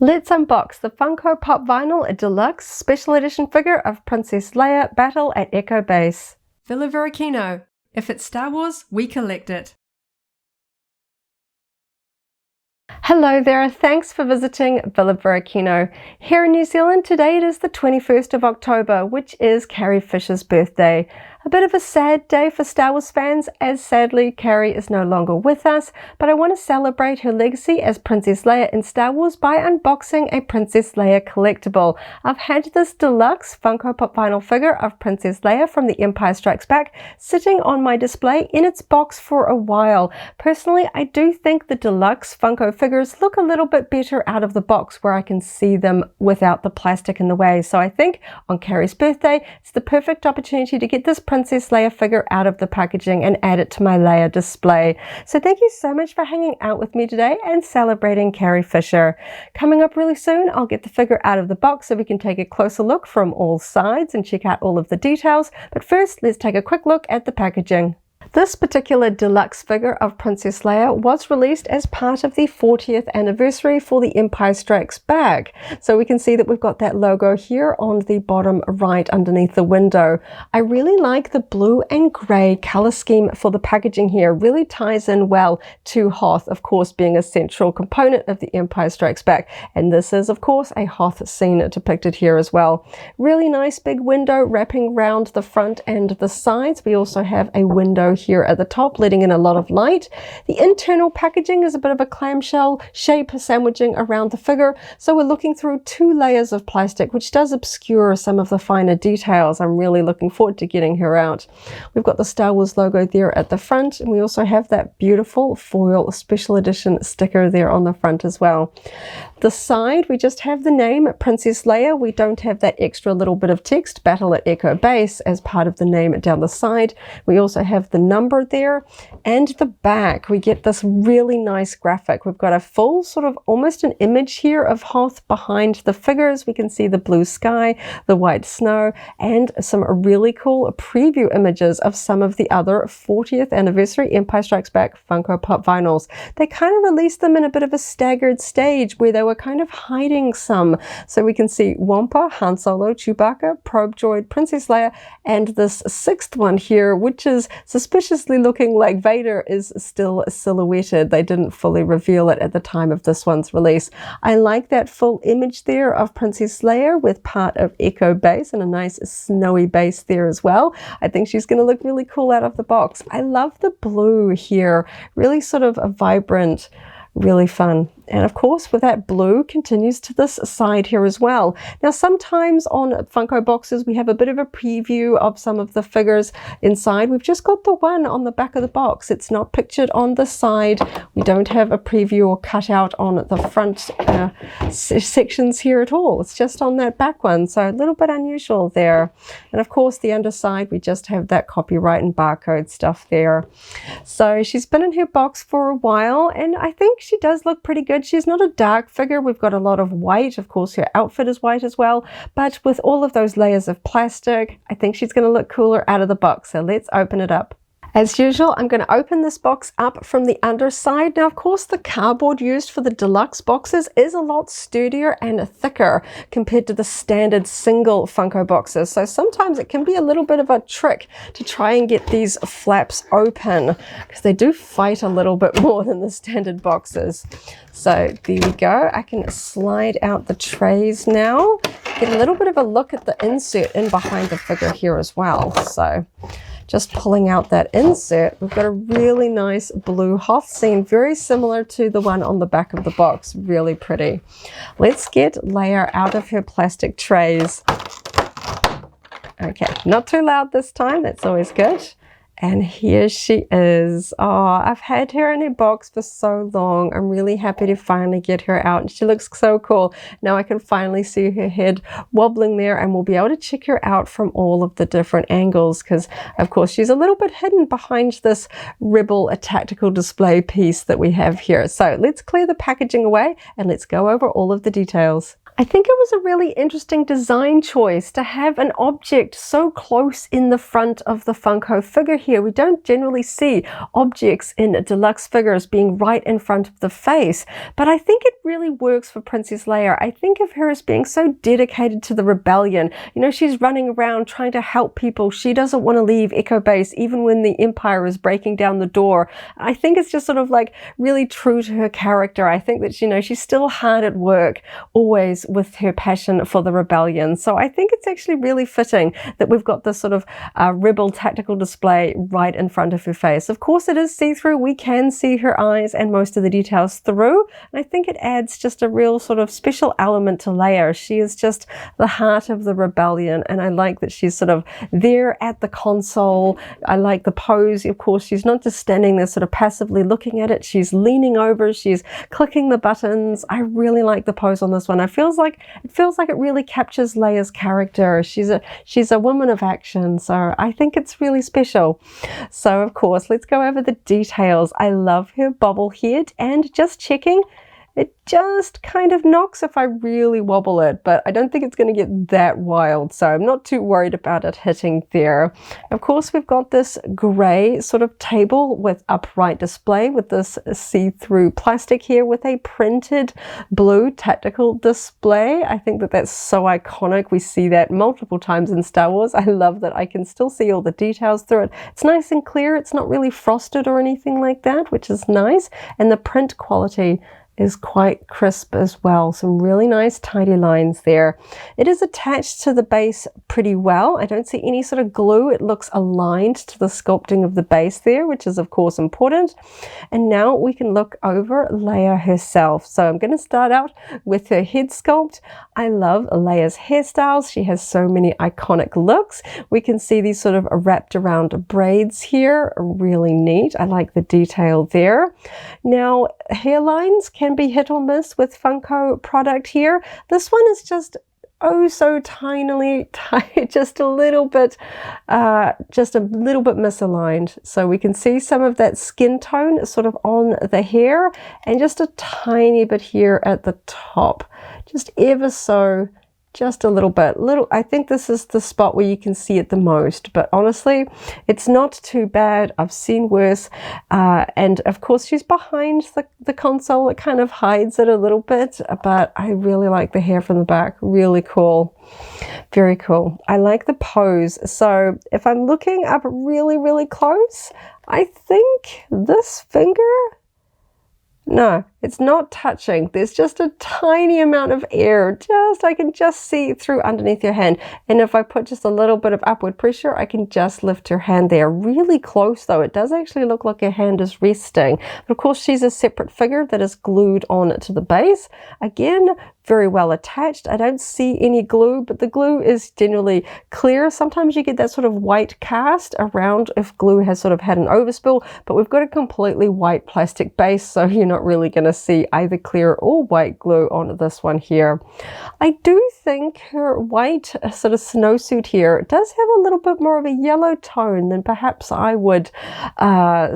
Let's unbox the Funko Pop Vinyl Deluxe Special Edition figure of Princess Leia Battle at Echo Base. Villa Varykino. If it's Star Wars, we collect it. Hello there, thanks for visiting Villa Varykino. Here in New Zealand, today it is the 21st of October, which is Carrie Fisher's birthday. A bit of a sad day for Star Wars fans, as sadly Carrie is no longer with us, but I want to celebrate her legacy as Princess Leia in Star Wars by unboxing a Princess Leia collectible. I've had this deluxe Funko Pop vinyl figure of Princess Leia from The Empire Strikes Back sitting on my display in its box for a while. Personally, I do think the deluxe Funko figures look a little bit better out of the box where I can see them without the plastic in the way. So I think on Carrie's birthday, it's the perfect opportunity to get this Princess Leia figure out of the packaging and add it to my Leia display. So thank you so much for hanging out with me today and celebrating Carrie Fisher. Coming up really soon, I'll get the figure out of the box so we can take a closer look from all sides and check out all of the details. But first, let's take a quick look at the packaging. This particular deluxe figure of Princess Leia was released as part of the 40th anniversary for The Empire Strikes Back. So we can see that we've got that logo here on the bottom right underneath the window. I really like the blue and grey colour scheme for the packaging here. Really ties in well to Hoth, of course, being a central component of The Empire Strikes Back. And this is, of course, a Hoth scene depicted here as well. Really nice big window wrapping round the front and the sides. We also have a window here at the top, letting in a lot of light. The internal packaging is a bit of a clamshell shape sandwiching around the figure, so we're looking through two layers of plastic, which does obscure some of the finer details. I'm really looking forward to getting her out. We've got the Star Wars logo there at the front, and we also have that beautiful foil special edition sticker there on the front as well. The side, we just have the name Princess Leia. We don't have that extra little bit of text, Battle at Echo Base, as part of the name down the side. We also have the number there, and the back we get this really nice graphic. We've got a full sort of almost an image here of Hoth behind the figures. We can see the blue sky, the white snow, and some really cool preview images of some of the other 40th anniversary Empire Strikes Back Funko Pop vinyls. They kind of released them in a bit of a staggered stage where they were kind of hiding some. So we can see Wampa, Han Solo, Chewbacca, Probe Droid, Princess Leia, and this sixth one here, which is suspiciously looking like Vader, is still silhouetted. They didn't fully reveal it at the time of this one's release. I like that full image there of Princess Leia with part of Echo Base and a nice snowy base there as well. I think she's going to look really cool out of the box. I love the blue here, really sort of a vibrant, really fun. And of course, with that blue continues to this side here as well. Now, sometimes on Funko boxes, we have a bit of a preview of some of the figures inside. We've just got the one on the back of the box. It's not pictured on the side. We don't have a preview or cutout on the front sections here at all. It's just on that back one. So a little bit unusual there. And of course, the underside, we just have that copyright and barcode stuff there. So she's been in her box for a while, and I think she does look pretty good. She's not a dark figure. We've got a lot of white. Of course, her outfit is white as well. But with all of those layers of plastic, I think she's going to look cooler out of the box. So let's open it up. As usual, I'm going to open this box up from the underside. Now, of course, the cardboard used for the deluxe boxes is a lot sturdier and thicker compared to the standard single Funko boxes. So sometimes it can be a little bit of a trick to try and get these flaps open, because they do fight a little bit more than the standard boxes. So there we go. I can slide out the trays now. Get a little bit of a look at the insert in behind the figure here as well. So just pulling out that insert, we've got a really nice blue Hoth scene, very similar to the one on the back of the box. Really pretty. Let's get Leia out of her plastic trays. Okay, not too loud this time. That's always good. And here she is. Oh, I've had her in her box for so long. I'm really happy to finally get her out. And she looks so cool. Now I can finally see her head wobbling there, and we'll be able to check her out from all of the different angles, because of course she's a little bit hidden behind this Rebel tactical display piece that we have here. So let's clear the packaging away and let's go over all of the details. I think it was a really interesting design choice to have an object so close in the front of the Funko figure here. We don't generally see objects in deluxe figures being right in front of the face, but I think it really works for Princess Leia. I think of her as being so dedicated to the rebellion. You know, she's running around trying to help people. She doesn't want to leave Echo Base even when the Empire is breaking down the door. I think it's just sort of like really true to her character. I think that, you know, she's still hard at work, always with her passion for the rebellion. So I think it's actually really fitting that we've got this sort of rebel tactical display right in front of her face. Of course, it is see-through. We can see her eyes and most of the details through. And I think it adds just a real sort of special element to Leia. She is just the heart of the rebellion. And I like that she's sort of there at the console. I like the pose. Of course, she's not just standing there sort of passively looking at it. She's leaning over. She's clicking the buttons. I really like the pose on this one. It feels like it really captures Leia's character. She's a woman of action, so I think it's really special. So of course, let's go over the details. I love her bobblehead, and just checking, it just kind of knocks if I really wobble it, but I don't think it's going to get that wild, so I'm not too worried about it hitting there. Of course, we've got this grey sort of table with upright display with this see-through plastic here with a printed blue tactical display. I think that that's so iconic. We see that multiple times in Star Wars. I love that I can still see all the details through it. It's nice and clear. It's not really frosted or anything like that, which is nice, and the print quality is quite crisp as well. Some really nice tidy lines there. It is attached to the base pretty well. I don't see any sort of glue. It looks aligned to the sculpting of the base there, which is of course important. And now we can look over Leia herself. So I'm going to start out with her head sculpt. I love Leia's hairstyles. She has so many iconic looks. We can see these sort of wrapped around braids here. Really neat. I like the detail there. Now, hairlines can be hit or miss with Funko product here. This one is just oh so tinily, just a little bit misaligned. So we can see some of that skin tone sort of on the hair, and just a tiny bit here at the top, just ever so. Just a little bit. I think this is the spot where you can see it the most, but honestly, it's not too bad. I've seen worse. And of course, she's behind the console. It kind of hides it a little bit, but I really like the hair from the back. Really cool. Very cool. I like the pose. So if I'm looking up really, really close, I think this finger, no, it's not touching. There's just a tiny amount of air. I can just see through underneath your hand. And if I put just a little bit of upward pressure, I can just lift your hand there. Really close though. It does actually look like her hand is resting. But of course, she's a separate figure that is glued on to the base. Again, very well attached. I don't see any glue, but the glue is generally clear. Sometimes you get that sort of white cast around if glue has sort of had an overspill, but we've got a completely white plastic base, so you're not really going to see either clear or white glue on this one here. I do think her white sort of snowsuit here does have a little bit more of a yellow tone than perhaps I would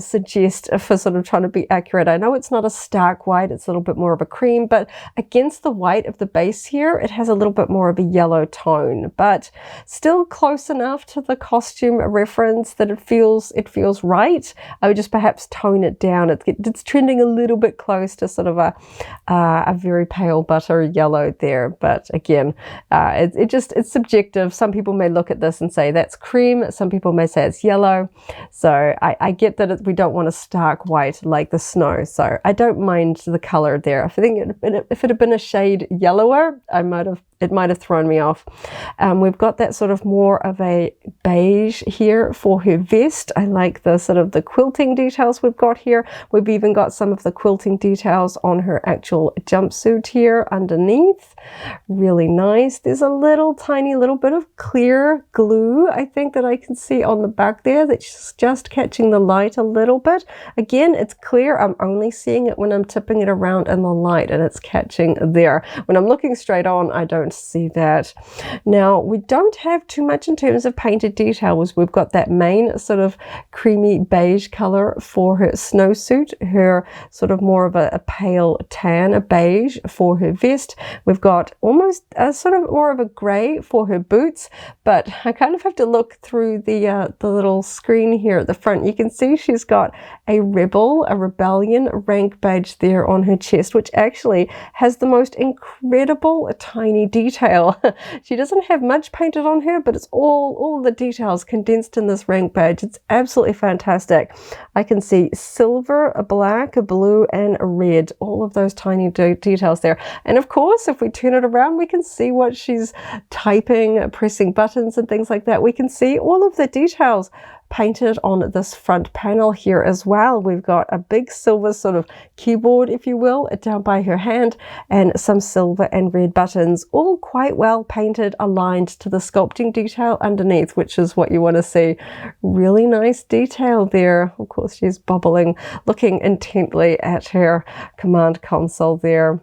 suggest for sort of trying to be accurate. I know it's not a stark white, it's a little bit more of a cream, but against the white of the base here, it has a little bit more of a yellow tone, but still close enough to the costume reference that it feels right. I would just perhaps tone it down. It's trending a little bit close to sort of a very pale butter yellow there, but again, it's subjective. Some people may look at this and say that's cream. Some people may say it's yellow. So I get that we don't want a stark white like the snow. So I don't mind the color there. I think if it had been a shade yellower, it might have thrown me off. We've got that sort of more of a beige here for her vest. I like the sort of the quilting details we've got here. We've even got some of the quilting details on her actual jumpsuit here underneath. Really nice. There's a tiny little bit of clear glue, I think, that I can see on the back there that's just catching the light a little bit. Again, it's clear. I'm only seeing it when I'm tipping it around in the light and it's catching there. When I'm looking straight on, I don't can't see that. Now, we don't have too much in terms of painted details. We've got that main sort of creamy beige color for her snowsuit, her sort of more of a pale tan, a beige for her vest. We've got almost a sort of more of a gray for her boots, but I kind of have to look through the little screen here at the front. You can see she's got a rebellion rank badge there on her chest, which actually has the most incredible tiny detail. She doesn't have much painted on her, but it's all the details condensed in this rank badge. It's absolutely fantastic. I can see silver, a black, a blue, and a red, all of those tiny details there. And of course, if we turn it around, we can see what she's typing, pressing buttons and things like that. We can see all of the details painted on this front panel here as well. We've got a big silver sort of keyboard, if you will, down by her hand, and some silver and red buttons, all quite well painted, aligned to the sculpting detail underneath, which is what you want to see. Really nice detail there. Of course, she's bobbling, looking intently at her command console there.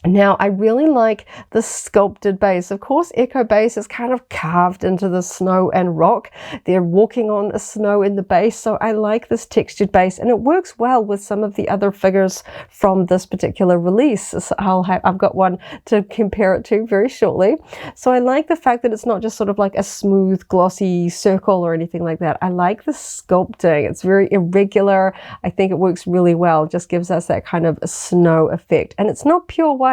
Now, I really like the sculpted base. Of course, Echo Base is kind of carved into the snow and rock. They're walking on the snow in the base, so I like this textured base, and it works well with some of the other figures from this particular release. So I've got one to compare it to very shortly. So I like the fact that it's not just sort of like a smooth, glossy circle or anything like that. I like the sculpting. It's very irregular. I think it works really well. Just gives us that kind of snow effect, and it's not pure white.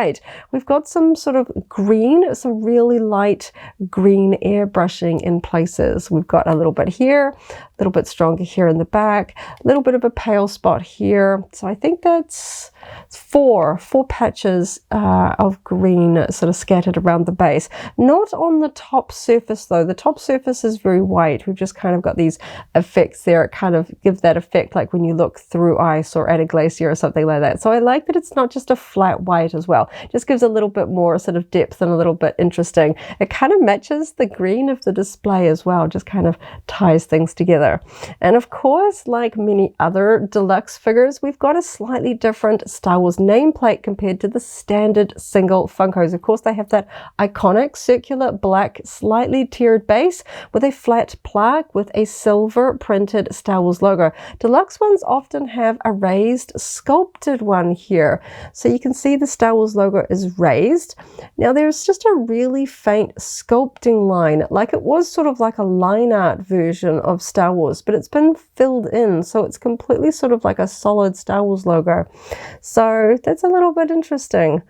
We've got some sort of green, some really light green airbrushing in places. We've got a little bit here, a little bit stronger here in the back, a little bit of a pale spot here. So I think that's four patches of green sort of scattered around the base. Not on the top surface though. The top surface is very white. We've just kind of got these effects there. It kind of gives that effect like when you look through ice or at a glacier or something like that. So I like that it's not just a flat white as well. Just gives a little bit more sort of depth and a little bit interesting. It kind of matches the green of the display as well. Just kind of ties things together. And of course, like many other deluxe figures, we've got a slightly different Star Wars nameplate compared to the standard single Funkos. Of course, they have that iconic circular black, slightly tiered base with a flat plaque with a silver printed Star Wars logo. Deluxe ones often have a raised, sculpted one here. So you can see the Star Wars logo is raised. Now there's just a really faint sculpting line, like it was sort of like a line art version of Star Wars, but it's been filled in, so it's completely sort of like a solid Star Wars logo. So that's a little bit interesting.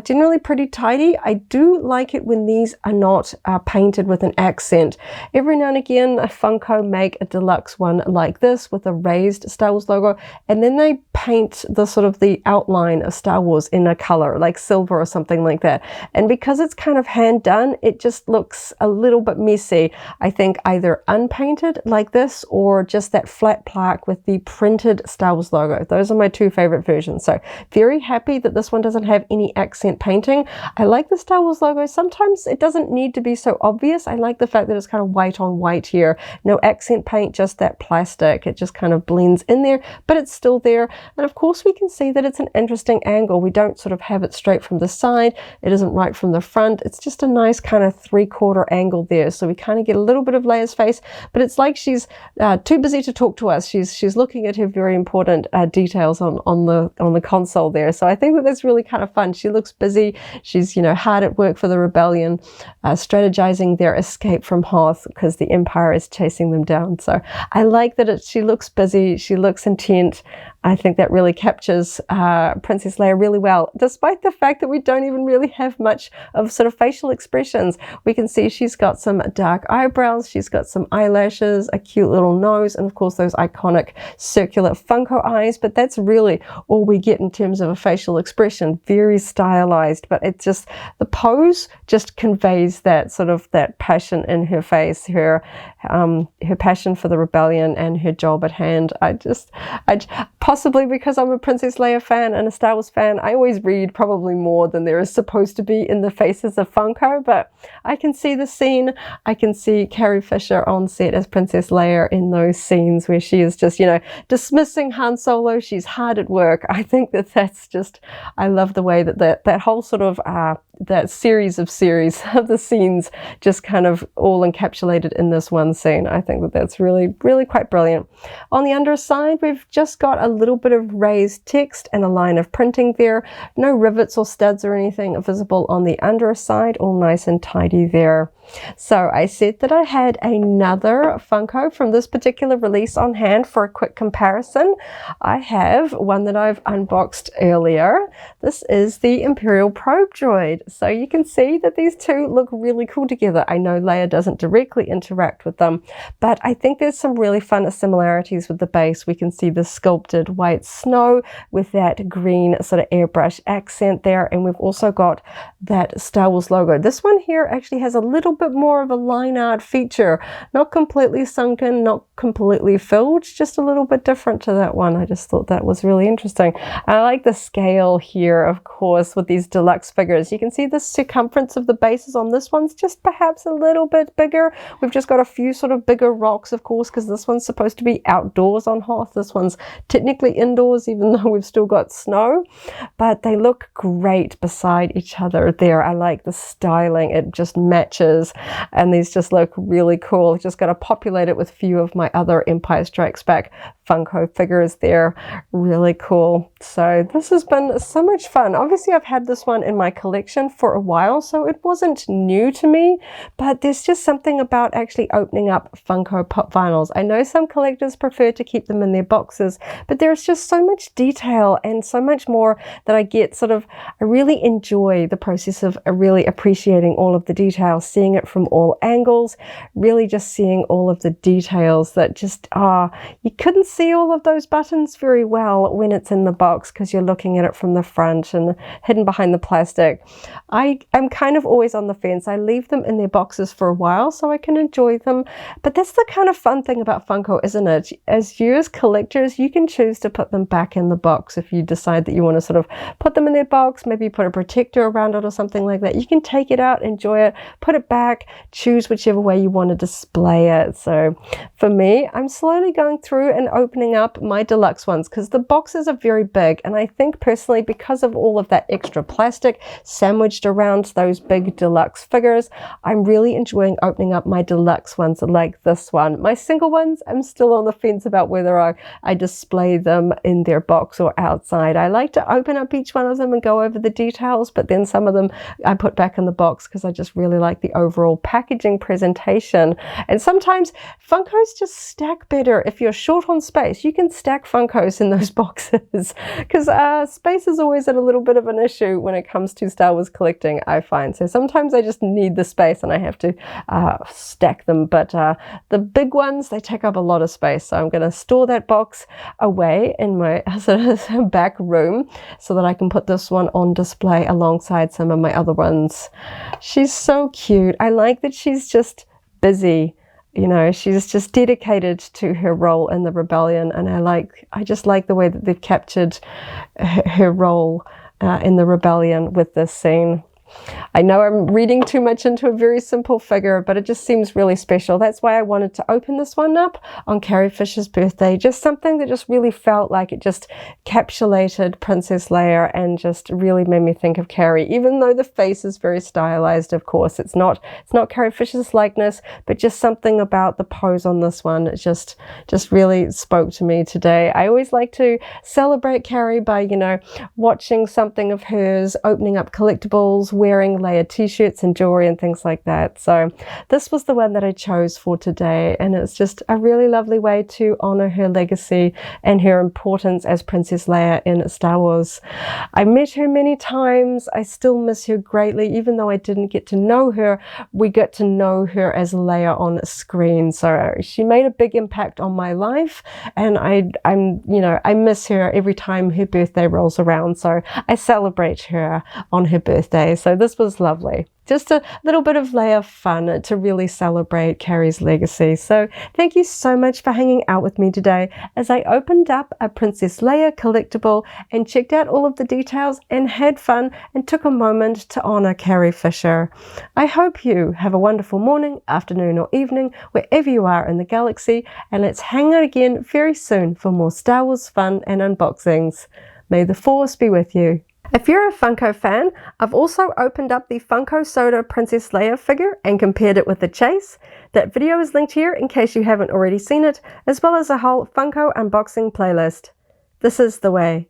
Generally pretty tidy. I do like it when these are not painted with an accent. Every now and again, a Funko make a deluxe one like this with a raised Star Wars logo, and then they paint the sort of the outline of Star Wars in a color like silver or something like that. And because it's kind of hand done, it just looks a little bit messy. I think either unpainted like this or just that flat plaque with the printed Star Wars logo. Those are my two favorite versions. So very happy that this one doesn't have any accent painting. I like the Star Wars logo. Sometimes it doesn't need to be so obvious. I like the fact that it's kind of white on white here. No accent paint, just that plastic. It just kind of blends in there, but it's still there. And of course we can see that it's an interesting angle. We don't sort of have it straight from the side. It isn't right from the front. It's just a nice kind of 3/4 angle there. So we kind of get a little bit of Leia's face, but it's like she's too busy to talk to us. She's looking at her very important details on the console there. So I think that that's really kind of fun. She looks busy. She's, you know, hard at work for the rebellion, strategizing their escape from Hoth because the Empire is chasing them down. So I like that she looks busy. She looks intent. I think that really captures Princess Leia really well, despite the fact that we don't even really have much of sort of facial expressions. We can see she's got some dark eyebrows, she's got some eyelashes, a cute little nose, and of course those iconic circular Funko eyes, but that's really all we get in terms of a facial expression. Very stylized, but it's just, the pose just conveys that sort of that passion in her face, her passion for the rebellion and her job at hand. Possibly because I'm a Princess Leia fan and a Star Wars fan, I always read probably more than there is supposed to be in the faces of Funko, but I can see the scene. I can see Carrie Fisher on set as Princess Leia in those scenes where she is just, you know, dismissing Han Solo. She's hard at work. I think that that's just, I love the way that that whole sort of that series of the scenes just kind of all encapsulated in this one scene. I think that that's really, really quite brilliant. On the underside, we've just got a little bit of raised text and a line of printing there. No rivets or studs or anything visible on the underside, all nice and tidy there. So I said that I had another Funko from this particular release on hand for a quick comparison. I have one that I've unboxed earlier. This is the Imperial Probe Droid. So you can see that these two look really cool together. I know Leia doesn't directly interact with them, but I think there's some really fun similarities with the base. We can see the sculpted white snow with that green sort of airbrush accent there, and we've also got that Star Wars logo. This one here actually has a little bit more of a line art feature, not completely sunken, not completely filled, just a little bit different to that one. I just thought that was really interesting. I like the scale here, of course, with these deluxe figures. You can see the circumference of the bases on this one's just perhaps a little bit bigger. We've just got a few sort of bigger rocks, of course, because this one's supposed to be outdoors on Hoth. This one's technically indoors, even though we've still got snow, but they look great beside each other there. I like the styling. It just matches, and these just look really cool. Just got to populate it with a few of my other Empire Strikes Back Funko figures there. Really cool. So this has been so much fun. Obviously, I've had this one in my collection for a while, so it wasn't new to me, but there's just something about actually opening up Funko Pop vinyls. I know some collectors prefer to keep them in their boxes, but there's just so much detail and so much more that I get I really enjoy the process of really appreciating all of the details, seeing it from all angles, really just seeing all of the details that just, you couldn't see all of those buttons very well when it's in the box because you're looking at it from the front and hidden behind the plastic. I am kind of always on the fence. I leave them in their boxes for a while so I can enjoy them, but that's the kind of fun thing about Funko, isn't it? As collectors, you can choose to put them back in the box if you decide that you want to sort of put them in their box, maybe put a protector around it or something like that. You can take it out, enjoy it, put it back, choose whichever way you want to display it. So for me, I'm slowly going through and opening up my deluxe ones because the boxes are very big, and I think personally because of all of that extra plastic sandwiched around those big deluxe figures, I'm really enjoying opening up my deluxe ones like this one. My single ones, I'm still on the fence about whether I display them in their box or outside. I like to open up each one of them and go over the details, but then some of them I put back in the box because I just really like the overall packaging presentation. And sometimes Funkos just stack better. If you're short on space, you can stack Funkos in those boxes because space is always a little bit of an issue when it comes to Star Wars collecting, I find. So sometimes I just need the space and I have to stack them, but the big ones, they take up a lot of space, so I'm going to store that box away in my sort of back room so that I can put this one on display alongside some of my other ones. She's so cute. I like that she's just busy. You know, she's just dedicated to her role in the rebellion, and I just like the way that they've captured her role in the rebellion with this scene. I know I'm reading too much into a very simple figure, but it just seems really special. That's why I wanted to open this one up on Carrie Fisher's birthday. Just something that just really felt like it just encapsulated Princess Leia and just really made me think of Carrie. Even though the face is very stylized, of course, it's not Carrie Fisher's likeness, but just something about the pose on this one. It just really spoke to me today. I always like to celebrate Carrie by, watching something of hers, opening up collectibles, wearing Leia t-shirts and jewelry and things like that. So this was the one that I chose for today, and it's just a really lovely way to honor her legacy and her importance as Princess Leia in Star Wars. I met her many times. I still miss her greatly. Even though I didn't get to know her, we got to know her as Leia on screen. So she made a big impact on my life, and I miss her every time her birthday rolls around. So I celebrate her on her birthday. So this was lovely. Just a little bit of Leia fun to really celebrate Carrie's legacy. So thank you so much for hanging out with me today as I opened up a Princess Leia collectible and checked out all of the details and had fun and took a moment to honor Carrie Fisher. I hope you have a wonderful morning, afternoon or evening wherever you are in the galaxy, and let's hang out again very soon for more Star Wars fun and unboxings. May the Force be with you. If you're a Funko fan, I've also opened up the Funko SWTOR Princess Leia figure and compared it with the Chase. That video is linked here in case you haven't already seen it, as well as a whole Funko unboxing playlist. This is the way.